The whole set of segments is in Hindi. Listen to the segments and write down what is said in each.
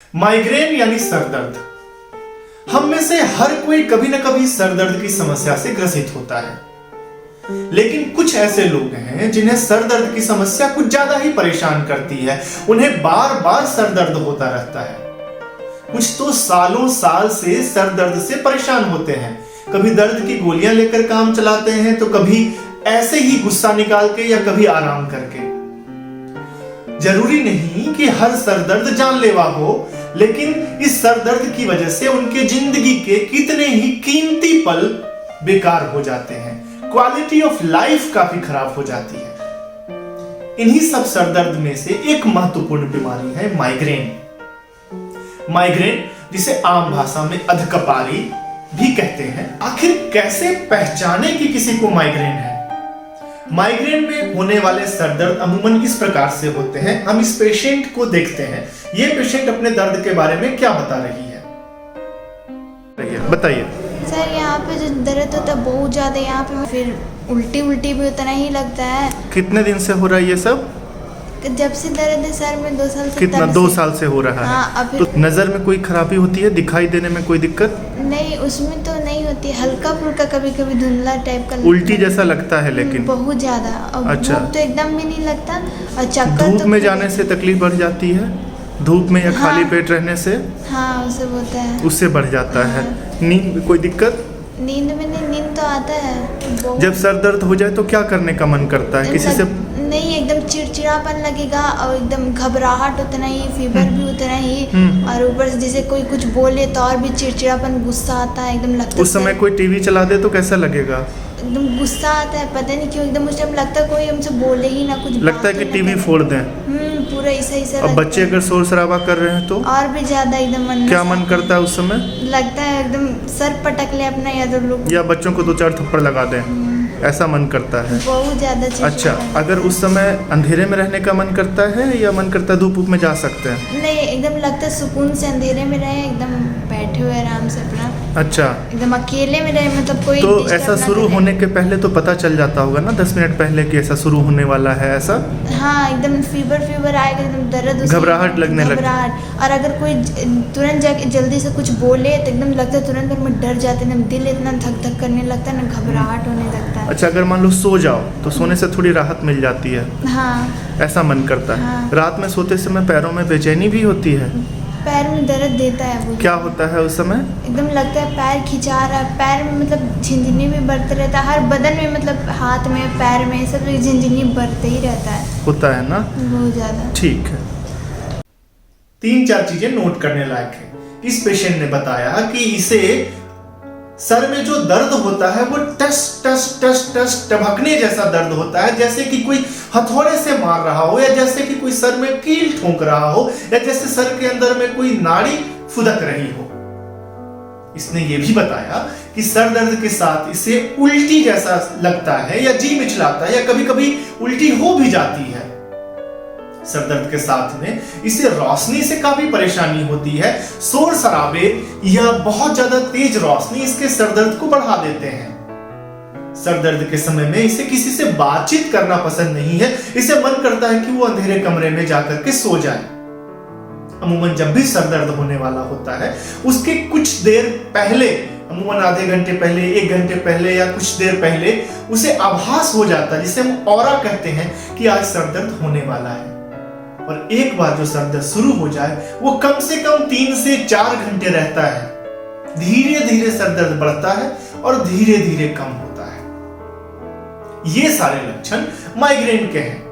माइग्रेन यानी सरदर्द। हम में से हर कोई कभी न कभी सरदर्द की समस्या से ग्रसित होता है, लेकिन कुछ ऐसे लोग हैं जिन्हें सरदर्द की समस्या कुछ ज्यादा ही परेशान करती है। उन्हें बार बार सरदर्द होता रहता है। कुछ तो सालों साल से सरदर्द से परेशान होते हैं। कभी दर्द की गोलियां लेकर काम चलाते हैं, तो कभी ऐसे ही गुस्सा निकाल के या कभी आराम करके। जरूरी नहीं कि हर सरदर्द जानलेवा हो, लेकिन इस सरदर्द की वजह से उनके जिंदगी के कितने ही कीमती पल बेकार हो जाते हैं। क्वालिटी ऑफ लाइफ काफी खराब हो जाती है। इन्हीं सब सरदर्द में से एक महत्वपूर्ण बीमारी है माइग्रेन। माइग्रेन, जिसे आम भाषा में अधकपारी भी कहते हैं। आखिर कैसे पहचाने कि किसी को माइग्रेन है? माइग्रेन में होने वाले सरदर्द अमूमन इस प्रकार से होते हैं। हम इस पेशेंट को देखते हैं। ये पेशेंट अपने दर्द के बारे में क्या बता रही है, बताइए। सर, यहाँ पे जो दर्द होता है बहुत ज़्यादा, यहाँ पे फिर उल्टी भी उतना ही लगता है। कितने दिन से हो रहा है ये सब? जब से दर्द है सर में 2 साल से। कितना? 2 साल से हो रहा है। हाँ, तो नजर में कोई खराबी होती है? दिखाई देने में कोई दिक्कत? नहीं, उसमें तो नहीं होती। हल्का फुल्का कभी कभी धुंधला टाइप का उल्टी जैसा लगता है, लेकिन बहुत ज्यादा। अच्छा, भूख तो एकदम भी नहीं लगता। और चक्कर धूप तो में जाने से तकलीफ बढ़ जाती है? धूप में या हाँ, खाली पेट रहने से? हाँ, उससे होता है। उससे बढ़ जाता है। नींद में कोई दिक्कत? नींद में नहीं, नींद तो आता है। जब सर दर्द हो जाए तो क्या करने का मन करता है? किसी से नहीं, एकदम चिड़चिड़ापन लगेगा और एकदम घबराहट उतना ही, फीवर भी उतना ही, और ऊपर से जैसे कोई कुछ बोले तो और भी चिड़चिड़ापन, गुस्सा आता है एकदम। लगता है उस समय कोई टीवी चला दे तो कैसा लगेगा? एकदम गुस्सा आता है, पता नहीं क्यों एकदम उस टाइम लगता है कोई हमसे बोले ही ना कुछ। लगता है कि टीवी फोड़ दें। पूरा ऐसा अब बच्चे अगर शोर शराबा कर रहे हैं तो और भी ज्यादा एकदम मन। क्या मन करता है उस समय? लगता है एकदम सर पटक ले अपना, या तो लोग या बच्चों को 2-4 थप्पड़ लगा दें, ऐसा मन करता है। बहुत ज्यादा। अच्छा, अगर उस समय अंधेरे में रहने का मन करता है या मन करता है धूप में जा सकते हैं? नहीं, एकदम लगता है सुकून से अंधेरे में रहे, एकदम बैठे हुए आराम से अपना। अच्छा, एकदम अकेले में रहे, मतलब कोई तो ऐसा शुरू होने के पहले तो पता चल जाता होगा ना, 10 मिनट पहले कि ऐसा शुरू होने वाला है? ऐसा हाँ, एकदम फीवर आएगा, एकदम दर्द, घबराहट लगने लगती। और अगर कोई तुरंत जाके जल्दी से कुछ बोले तो एकदम लगता है तुरंत भर में डर जाते हैं, दिल इतना धक धक करने लगता है ना, घबराहट होने लगता है। अच्छा, अगर मान लो सो जाओ तो सोने से थोड़ी राहत मिल जाती है। हाँ, ऐसा मन करता है। हाँ। रात में सोते समय पैरों में बेचैनी भी होती है? पैर में दर्द देता है वो। क्या होता है उस समय? एकदम लगता है पैर खिंचा रहा है, पैर में मतलब झिंझिनी भी बढ़ते रहता है, हर बदन में, मतलब हाथ में, पैर में, सब झिंझिनी बढ़ते ही रहता है। होता है ना? बहुत ज्यादा। ठीक है। 3-4 चीजें नोट करने लायक है। इस पेशेंट ने बताया कि इसे सर में जो दर्द होता है वो टस टस टस टस टभकने जैसा दर्द होता है, जैसे कि कोई हथौड़े से मार रहा हो, या जैसे कि कोई सर में कील ठोक रहा हो, या जैसे सर के अंदर में कोई नाड़ी फुदक रही हो। इसने ये भी बताया कि सर दर्द के साथ इसे उल्टी जैसा लगता है, या जी मिचलाता है, या कभी कभी उल्टी हो भी जाती है। सरदर्द के साथ में इसे रोशनी से काफी परेशानी होती है। शोर शराबे या बहुत ज्यादा तेज रोशनी इसके सरदर्द को बढ़ा देते हैं। सरदर्द के समय में इसे किसी से बातचीत करना पसंद नहीं है। इसे मन करता है कि वो अंधेरे कमरे में जाकर के सो जाए। अमूमन जब भी सरदर्द होने वाला होता है, उसके कुछ देर पहले, अमूमन आधे घंटे पहले, 1 घंटे पहले या कुछ देर पहले उसे आभास हो जाता है, जिसे हम ऑरा कहते हैं, कि आज सरदर्द होने वाला है। और एक बार जो सरदर्द शुरू हो जाए, वो कम से कम 3 से 4 घंटे रहता है। धीरे धीरे सरदर्द बढ़ता है और धीरे धीरे कम होता है। ये सारे लक्षण माइग्रेन के हैं।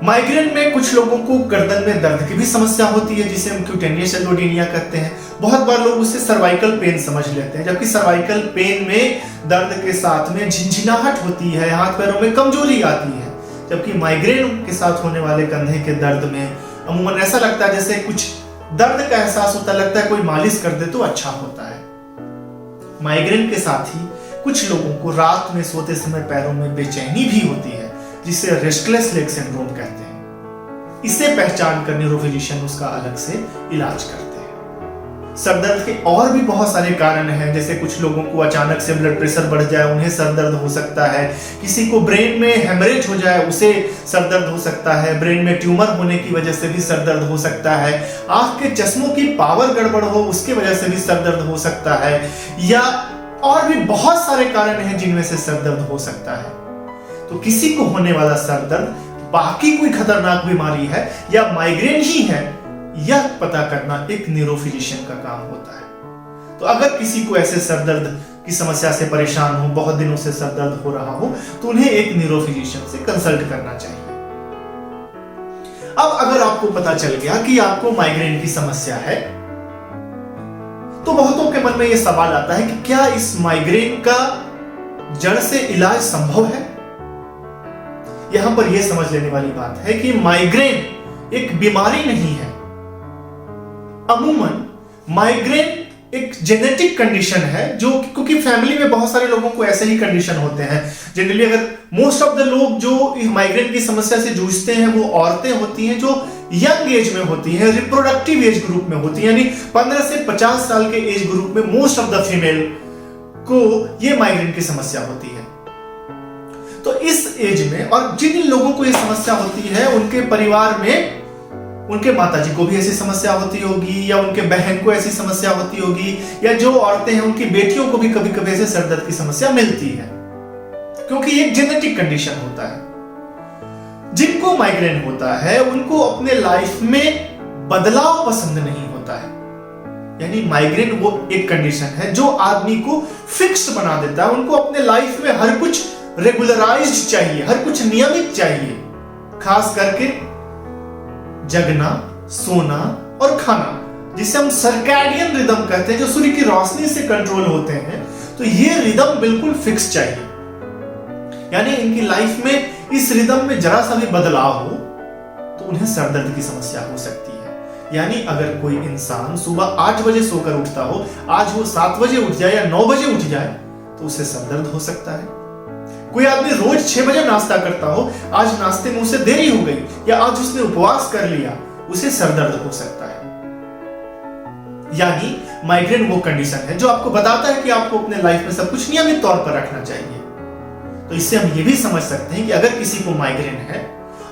माइग्रेन में कुछ लोगों को गर्दन में दर्द की भी समस्या होती है, जिसे हम क्यूटेनियस एल्डोडिनिया कहते हैं। बहुत बार लोग उसे सर्वाइकल पेन समझ लेते हैं, जबकि सर्वाइकल पेन में दर्द के साथ में झिनझिनाहट होती है, हाथ पैरों में कमजोरी आती है। जबकि माइग्रेन के साथ होने वाले कंधे के दर्द में अमूमन ऐसा लगता है जैसे कुछ दर्द का एहसास होता है, लगता है कोई मालिश कर दे तो अच्छा होता है। माइग्रेन के साथ ही कुछ लोगों को रात में सोते समय पैरों में बेचैनी भी होती है, जिसे रेस्टलेस लेग सिंड्रोम कहते हैं। इसे पहचान कर न्यूरोफिजिशियन उसका अलग से इलाज करते हैं। सर दर्द के और भी बहुत सारे कारण हैं, जैसे कुछ लोगों को अचानक से ब्लड प्रेशर बढ़ जाए, उन्हें सर दर्द हो सकता है। किसी को ब्रेन में हेमरेज हो जाए, उसे सर दर्द हो सकता है। ब्रेन में ट्यूमर होने की वजह से भी सर दर्द हो सकता है। आंख के चश्मों की पावर गड़बड़ हो, उसकी वजह से भी सर दर्द हो सकता है। या और भी बहुत सारे कारण हैं जिनमें से सर दर्द हो सकता है। तो किसी को होने वाला सर दर्द बाकी कोई खतरनाक बीमारी है या माइग्रेन ही है, यह पता करना एक न्यूरोफिजिशियन का काम होता है। तो अगर किसी को ऐसे सर दर्द की समस्या से परेशान हो, बहुत दिनों से सर दर्द हो रहा हो, तो उन्हें एक न्यूरोफिजिशियन से कंसल्ट करना चाहिए। अब अगर आपको पता चल गया कि आपको माइग्रेन की समस्या है, तो बहुतों के मन में यह सवाल आता है कि क्या इस माइग्रेन का जड़ से इलाज संभव है। यहां पर यह समझ लेने वाली बात है कि माइग्रेन एक बीमारी नहीं है। अमूमन माइग्रेन एक जेनेटिक कंडीशन है, जो क्योंकि फैमिली में बहुत सारे लोगों को ऐसे ही कंडीशन होते हैं। जनरली अगर मोस्ट ऑफ द लोग जो इस माइग्रेन की समस्या से जूझते हैं वो औरतें होती हैं जो यंग एज में होती हैं, रिप्रोडक्टिव एज ग्रुप में होती हैं, यानी 15 से 50 साल के एज ग्रुप में मोस्ट ऑफ द फीमेल को ये माइग्रेन की समस्या होती है। तो इस एज में और जिन लोगों को ये समस्या होती है उनके परिवार में उनके माताजी को भी ऐसी समस्या होती होगी, या उनके बहन को ऐसी समस्या होती होगी, या जो औरतें हैं उनकी बेटियों को भी कभी कभी ऐसे सर दर्द की समस्या मिलती है, क्योंकि एक जेनेटिक कंडीशन होता है। जिनको माइग्रेन होता है उनको अपने लाइफ में बदलाव पसंद नहीं होता है। यानी माइग्रेन वो एक कंडीशन है जो आदमी को फिक्स्ड बना देता है। उनको अपने लाइफ में हर कुछ रेगुलराइज्ड चाहिए, हर कुछ नियमित चाहिए, खास करके जगना, सोना और खाना, जिसे हम सर्कैडियन रिदम कहते हैं, जो सूर्य की रोशनी से कंट्रोल होते हैं। तो ये रिदम बिल्कुल फिक्स चाहिए। यानी इनकी लाइफ में इस रिदम में जरा सा भी बदलाव हो तो उन्हें सर दर्द की समस्या हो सकती है। यानी अगर कोई इंसान सुबह 8 बजे सोकर उठता हो, आज वो 7 बजे उठ जाए या 9 बजे उठ जाए, तो उसे सर दर्द हो सकता है। कोई आदमी रोज 6 बजे नाश्ता करता हो, आज नाश्ते में उसे देरी हो गई या आज उसने उपवास कर लिया, उसे सर दर्द हो सकता है। यानी माइग्रेन वो कंडीशन है जो आपको बताता है कि आपको अपने लाइफ में सब कुछ नियमित तौर पर रखना चाहिए। तो इससे हम ये भी समझ सकते हैं कि अगर किसी को माइग्रेन है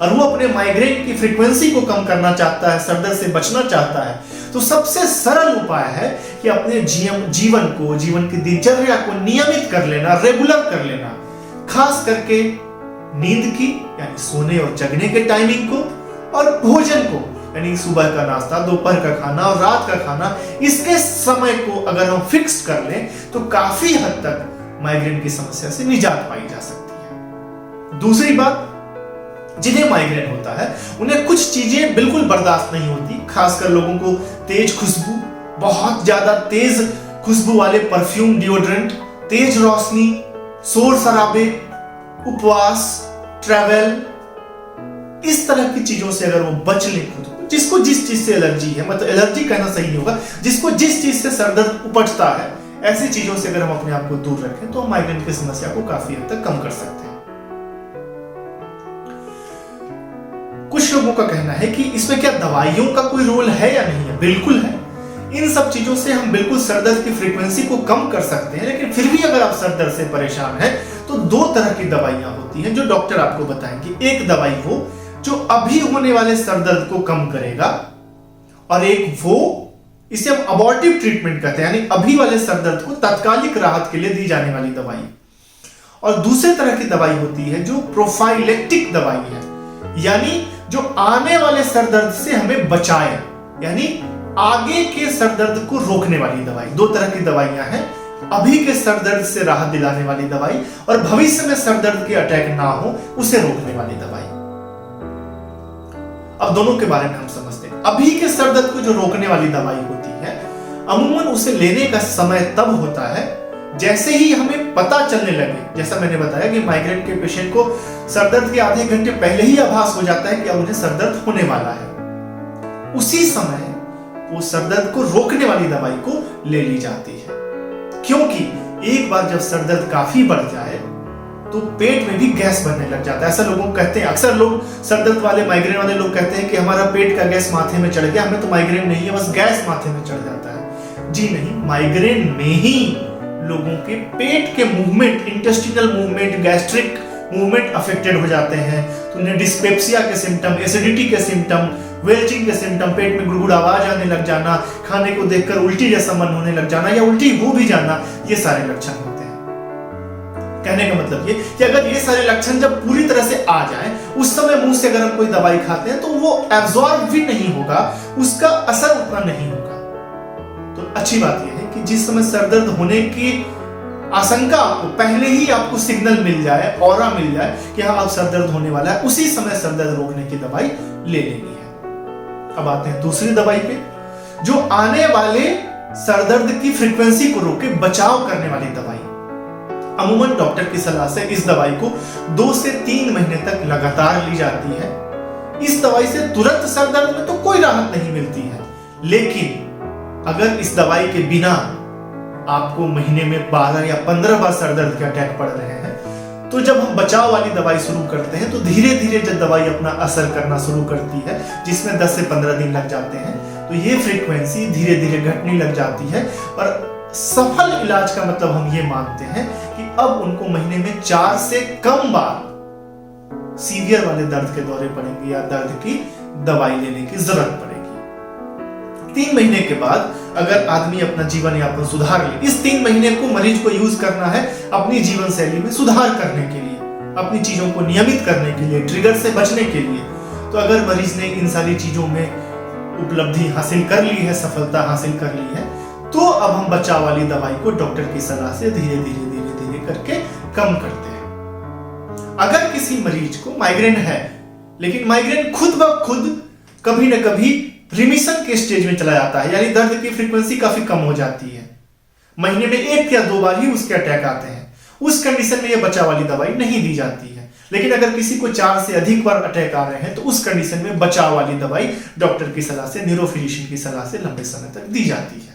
और वो अपने माइग्रेन की फ्रीक्वेंसी को कम करना चाहता है, सर दर्द से बचना चाहता है, तो सबसे सरल उपाय है कि अपने जीवन की दिनचर्या को नियमित कर लेना, रेगुलर कर लेना, खास करके नींद की यानी सोने और जगने के टाइमिंग को, और भोजन को यानी सुबह का नाश्ता, दोपहर का खाना और रात का खाना, इसके समय को अगर हम फिक्स कर लें तो काफी हद तक माइग्रेन की समस्या से निजात पाई जा सकती है। दूसरी बात, जिन्हें माइग्रेन होता है उन्हें कुछ चीजें बिल्कुल बर्दाश्त नहीं होती, खासकर लोगों को तेज खुशबू, बहुत ज्यादा तेज खुशबू वाले परफ्यूम, डिओड्रेंट, तेज रोशनी, शोर शराबे, उपवास, ट्रैवल, इस तरह की चीजों से अगर वो बच ले खुद को, जिसको जिस चीज से एलर्जी है, मतलब एलर्जी कहना सही नहीं होगा, जिसको जिस चीज से सर दर्द उपजता है, ऐसी चीजों से अगर हम अपने आप को दूर रखें तो हम माइग्रेन की समस्या को काफी हद तक कम कर सकते हैं। कुछ लोगों का कहना है कि इसमें क्या दवाइयों का कोई रोल है या नहीं है। बिल्कुल है। इन सब चीजों से हम बिल्कुल सर दर्द की फ्रीक्वेंसी को कम कर सकते हैं, लेकिन फिर भी अगर आप सर दर्द से परेशान हैं तो 2 तरह की दवाइयां होती हैं जो डॉक्टर आपको बताएंगे। एक दवाई वो जो अभी होने वाले सर दर्द को कम करेगा, और एक वो, इसे हम अबॉर्टिव ट्रीटमेंट कहते हैं, यानी अभी वाले सर दर्द को तात्कालिक राहत के लिए दी जाने वाली दवाई। और दूसरे तरह की दवाई होती है जो प्रोफाइलेक्टिक दवाई है, यानी जो आने वाले सर दर्द से हमें बचाए, यानी आगे के सर दर्द को रोकने वाली दवाई। 2 तरह की दवाइयां हैं, अभी के सर दर्द से राहत दिलाने वाली दवाई और भविष्य में सर दर्द के अटैक ना हो उसे रोकने वाली दवाई। अब दोनों के बारे में हम समझते हैं। अभी के सर दर्द को जो रोकने वाली दवाई होती है, अमूमन उसे लेने का समय तब होता है जैसे ही हमें पता चलने लगे, जैसा मैंने बताया कि माइग्रेन के पेशेंट को सर दर्द के आधे घंटे पहले ही आभास हो जाता है कि अब उन्हें सर दर्द होने वाला है। उसी समय वो सर दर्द को रोकने वाली दवाई को ले ली जाती है, क्योंकि एक बार जब सर दर्द काफी बढ़ जाए तो पेट में भी गैस बनने लग जाता है। ऐसा लोगों कहते हैं, अक्सर लोग सर दर्द वाले, माइग्रेन वाले लोग कहते हैं कि हमारा पेट का गैस माथे में चढ़ गया, हमें तो माइग्रेन नहीं है, बस गैस माथे में चढ़ जाता है। जी नहीं, माइग्रेन में ही लोगों के पेट के movement, intestinal movement, gastric movement affected हो जाते हैं। तो उन्हें डिस्पेप्सिया के सिम्टम, एसिडिटी के सिम्टम, वेल्चिंग के सिम्टम, पेट में गुड़गुड़ आवाज आने लग जाना, खाने को देखकर उल्टी जैसा मन होने लग जाना या उल्टी हो भी जाना, ये सारे लक्षण होते हैं। कहने का मतलब ये कि अगर ये सारे लक्षण जब पूरी तरह से आ जाए, उस समय मुंह से अगर हम कोई दवाई खाते हैं तो वो एब्जॉर्ब भी नहीं होगा, उसका असर उतना नहीं होगा। तो अच्छी बात यह है कि जिस समय सरदर्द होने की आशंका आपको पहले ही आपको सिग्नल मिल जाए, ऑरा मिल जाए कि हाँ अब सरदर्द होने वाला है, उसी समय सरदर्द रोकने की दवाई ले लेनी है। अब आते हैं दूसरी दवाई पे, जो आने वाले सरदर्द की फ्रीक्वेंसी को रोके बचाव करने वाली दवाई। अमूमन डॉक्टर की सलाह से इस दवाई को 2 से 3 महीने तक लगातार ली जाती है। इस दवाई से तुरंत सरदर्द में तो कोई राहत नहीं मिलती है, लेकिन अगर इस दवाई के बिना आपको महीने में 12 या 15 बार सरदर्द के अटैक पड़ रहे हैं, तो जब हम बचाव वाली दवाई शुरू करते हैं तो धीरे धीरे जब दवाई अपना असर करना शुरू करती है, जिसमें 10 से 15 दिन लग जाते हैं, तो ये फ्रीक्वेंसी धीरे धीरे घटने लग जाती है। और सफल इलाज का मतलब हम ये मानते हैं कि अब उनको महीने में 4 से कम बार सीवियर वाले दर्द के दौरे पड़ेंगे या दर्द की दवाई लेने की जरूरत पड़ेगी। 3 महीने के बाद अगर आदमी अपना जीवन यापन सुधार ले, इस 3 महीने को मरीज को यूज करना है अपनी जीवन शैली में सुधार करने के लिए, अपनी चीजों को नियमित करने के लिए, ट्रिगर से बचने के लिए। तो अगर मरीज ने इन सारी चीजों में उपलब्धि हासिल कर ली है, सफलता हासिल कर ली है, तो अब हम बचाव वाली दवाई को डॉक्टर की सलाह से धीरे धीरे करके कम करते हैं। अगर किसी मरीज को माइग्रेन है, लेकिन माइग्रेन खुद ब खुद कभी न कभी रिमिशन के स्टेज में चला जाता है, यानी दर्द की फ्रीक्वेंसी काफी कम हो जाती है, महीने में 1 या 2 बार ही उसके अटैक आते हैं, उस कंडीशन में यह बचाव वाली दवाई नहीं दी जाती है। लेकिन अगर किसी को 4 से अधिक बार अटैक आ रहे हैं, तो उस कंडीशन में बचाव वाली दवाई डॉक्टर की सलाह से, न्यूरोफिजिशियन की सलाह से लंबे समय तक दी जाती है।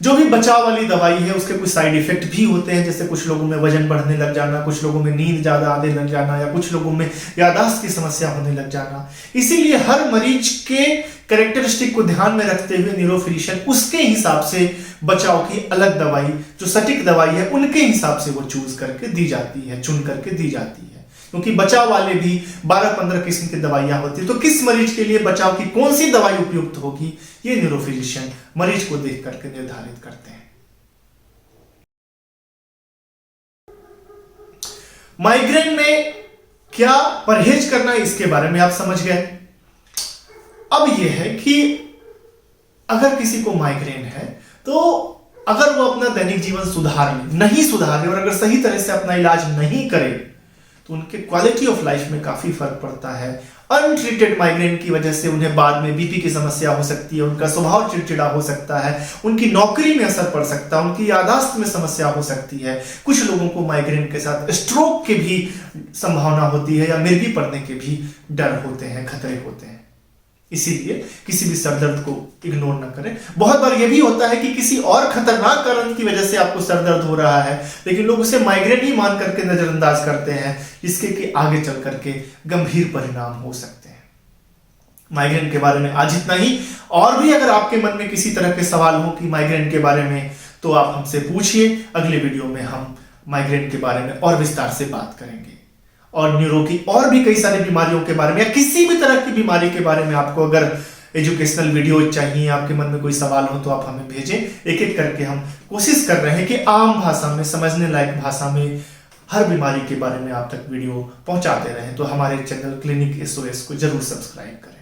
जो भी बचाव वाली दवाई है उसके कुछ साइड इफेक्ट भी होते हैं, जैसे कुछ लोगों में वजन बढ़ने लग जाना, कुछ लोगों में नींद ज्यादा आने लग जाना, या कुछ लोगों में याददाश्त की समस्या होने लग जाना। इसीलिए हर मरीज के कैरेक्टरिस्टिक को ध्यान में रखते हुए न्यूरोफिजिशियन उसके हिसाब से बचाव की अलग दवाई, जो सटीक दवाई है, उनके हिसाब से वो चूज करके दी जाती है, चुन करके दी जाती है। क्योंकि बचाव वाले भी 12-15 किस्म की दवाइयां होती है, तो किस मरीज के लिए बचाव की कौन सी दवाई उपयुक्त होगी, ये न्यूरोफिजिशियन मरीज को देख करके निर्धारित करते हैं। माइग्रेन में क्या परहेज करना है, इसके बारे में आप समझ गए। अब यह है कि अगर किसी को माइग्रेन है, तो अगर वो अपना दैनिक जीवन सुधार ले, नहीं सुधारे और अगर सही तरह से अपना इलाज नहीं करे, तो उनके क्वालिटी ऑफ लाइफ में काफी फर्क पड़ता है। अनट्रीटेड माइग्रेन की वजह से उन्हें बाद में बीपी की समस्या हो सकती है, उनका स्वभाव चिड़चिड़ा हो सकता है, उनकी नौकरी में असर पड़ सकता है, उनकी याददाश्त में समस्या हो सकती है। कुछ लोगों को माइग्रेन के साथ स्ट्रोक की भी संभावना होती है, या मिर्गी पड़ने के भी डर होते हैं, खतरे होते हैं। इसीलिए किसी भी सरदर्द को इग्नोर न करें। बहुत बार यह भी होता है कि किसी और खतरनाक कारण की वजह से आपको सरदर्द हो रहा है, लेकिन लोग उसे माइग्रेन ही मान करके नजरअंदाज करते हैं, जिसके कि आगे चल करके गंभीर परिणाम हो सकते हैं। माइग्रेन के बारे में आज इतना ही। और भी अगर आपके मन में किसी तरह के सवाल हो कि माइग्रेन के बारे में, तो आप हमसे पूछिए। अगले वीडियो में हम माइग्रेन के बारे में और विस्तार से बात करेंगे, और न्यूरो की और भी कई सारी बीमारियों के बारे में, या किसी भी तरह की बीमारी के बारे में आपको अगर एजुकेशनल वीडियो चाहिए, आपके मन में कोई सवाल हो, तो आप हमें भेजें। एक एक करके हम कोशिश कर रहे हैं कि आम भाषा में, समझने लायक भाषा में हर बीमारी के बारे में आप तक वीडियो पहुंचाते रहें। तो हमारे चैनल क्लिनिक SOS को जरूर सब्सक्राइब करें।